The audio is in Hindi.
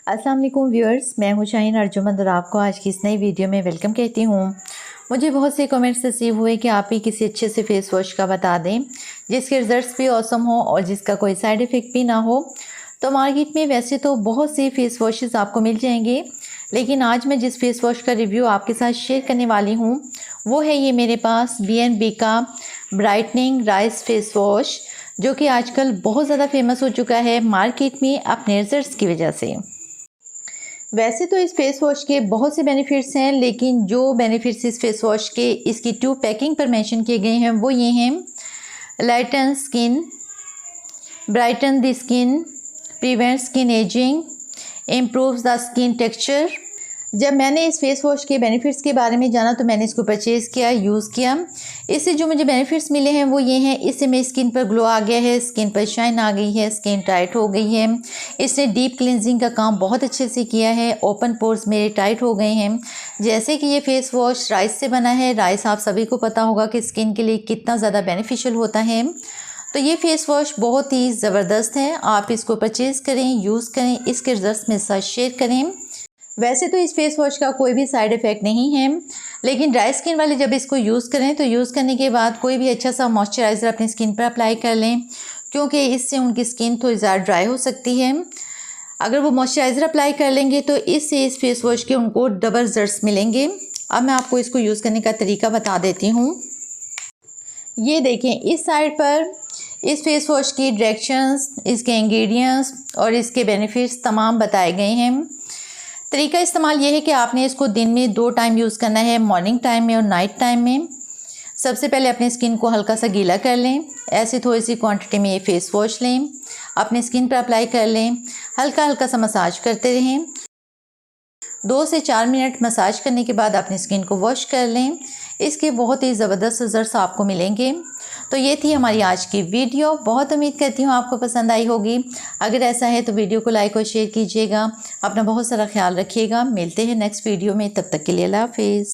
अस्सलाम वालेकुम व्यूअर्स, मैं हूं शाहीन अर्जुमंद और आपको आज की इस नई वीडियो में वेलकम कहती हूं। मुझे बहुत से कमेंट्स रिसीव हुए कि आप ही किसी अच्छे से फेस वॉश का बता दें जिसके रिजल्ट्स भी औसम हो और जिसका कोई साइड इफ़ेक्ट भी ना हो। तो मार्केट में वैसे तो बहुत से फेस वॉशेस आपको मिल जाएंगे, लेकिन आज मैं जिस फेस वॉश का रिव्यू आपके साथ शेयर करने वाली हूँ वो है ये मेरे पास B&B का ब्राइटनिंग राइस फेस वॉश, जो कि आजकल बहुत ज़्यादा फेमस हो चुका है मार्केट में अपने रिजल्ट्स की वजह से। वैसे तो इस फेस वॉश के बहुत से बेनिफिट्स हैं, लेकिन जो बेनिफिट्स इस फेस वॉश के इसकी 2 पैकिंग पर मेंशन किए गए हैं वो ये हैं: lighten skin, brighten the skin, prevent skin ageing, improves the skin texture. जब मैंने इस फेस वॉश के बेनिफिट्स के बारे में जाना तो मैंने इसको परचेज़ किया, यूज़ किया। इससे जो मुझे बेनिफिट्स मिले हैं वो ये हैं: इससे मेरी स्किन पर ग्लो आ गया है, स्किन पर शाइन आ गई है, स्किन टाइट हो गई है। इसने डीप क्लिनजिंग का काम बहुत अच्छे से किया है, ओपन पोर्स मेरे टाइट हो गए हैं। जैसे कि ये फेस वॉश राइस से बना है, राइस आप सभी को पता होगा कि स्किन के लिए कितना ज़्यादा बेनिफिशियल होता है। तो ये फेस वॉश बहुत ही ज़बरदस्त है, आप इसको परचेज़ करें, यूज़ करें, इसके रिजल्ट्स मेरे साथ शेयर करें। वैसे तो इस फेस वॉश का कोई भी साइड इफ़ेक्ट नहीं है, लेकिन ड्राई स्किन वाले जब इसको यूज़ करें तो यूज़ करने के बाद कोई भी अच्छा सा मॉइस्चराइज़र अपनी स्किन पर अप्लाई कर लें, क्योंकि इससे उनकी स्किन थोड़ी ज़्यादा ड्राई हो सकती है। अगर वो मॉइस्चराइज़र अप्लाई कर लेंगे तो इससे इस फेस वॉश के उनको डबल रिजल्ट्स मिलेंगे। अब मैं आपको इसको यूज़ करने का तरीका बता देती हूँ। ये देखें, इस साइड पर इस फेस वॉश की डायरेक्शंस, इसके इंग्रेडिएंट्स और इसके बेनिफिट्स तमाम बताए गए हैं। तरीका इस्तेमाल ये है कि आपने इसको दिन में 2 टाइम यूज़ करना है, मॉर्निंग टाइम में और नाइट टाइम में। सबसे पहले अपनी स्किन को हल्का सा गीला कर लें, ऐसे थोड़ी सी क्वांटिटी में ये फेस वॉश लें, अपनी स्किन पर अप्लाई कर लें, हल्का हल्का सा मसाज करते रहें। 2 से 4 मिनट मसाज करने के बाद अपनी स्किन को वॉश कर लें, इसके बहुत ही ज़बरदस्त रिजल्ट्स आपको मिलेंगे। तो ये थी हमारी आज की वीडियो, बहुत उम्मीद करती हूँ आपको पसंद आई होगी। अगर ऐसा है तो वीडियो को लाइक और शेयर कीजिएगा। अपना बहुत सारा ख्याल रखिएगा। मिलते हैं नेक्स्ट वीडियो में, तब तक के लिए अल्लाह हाफिज़।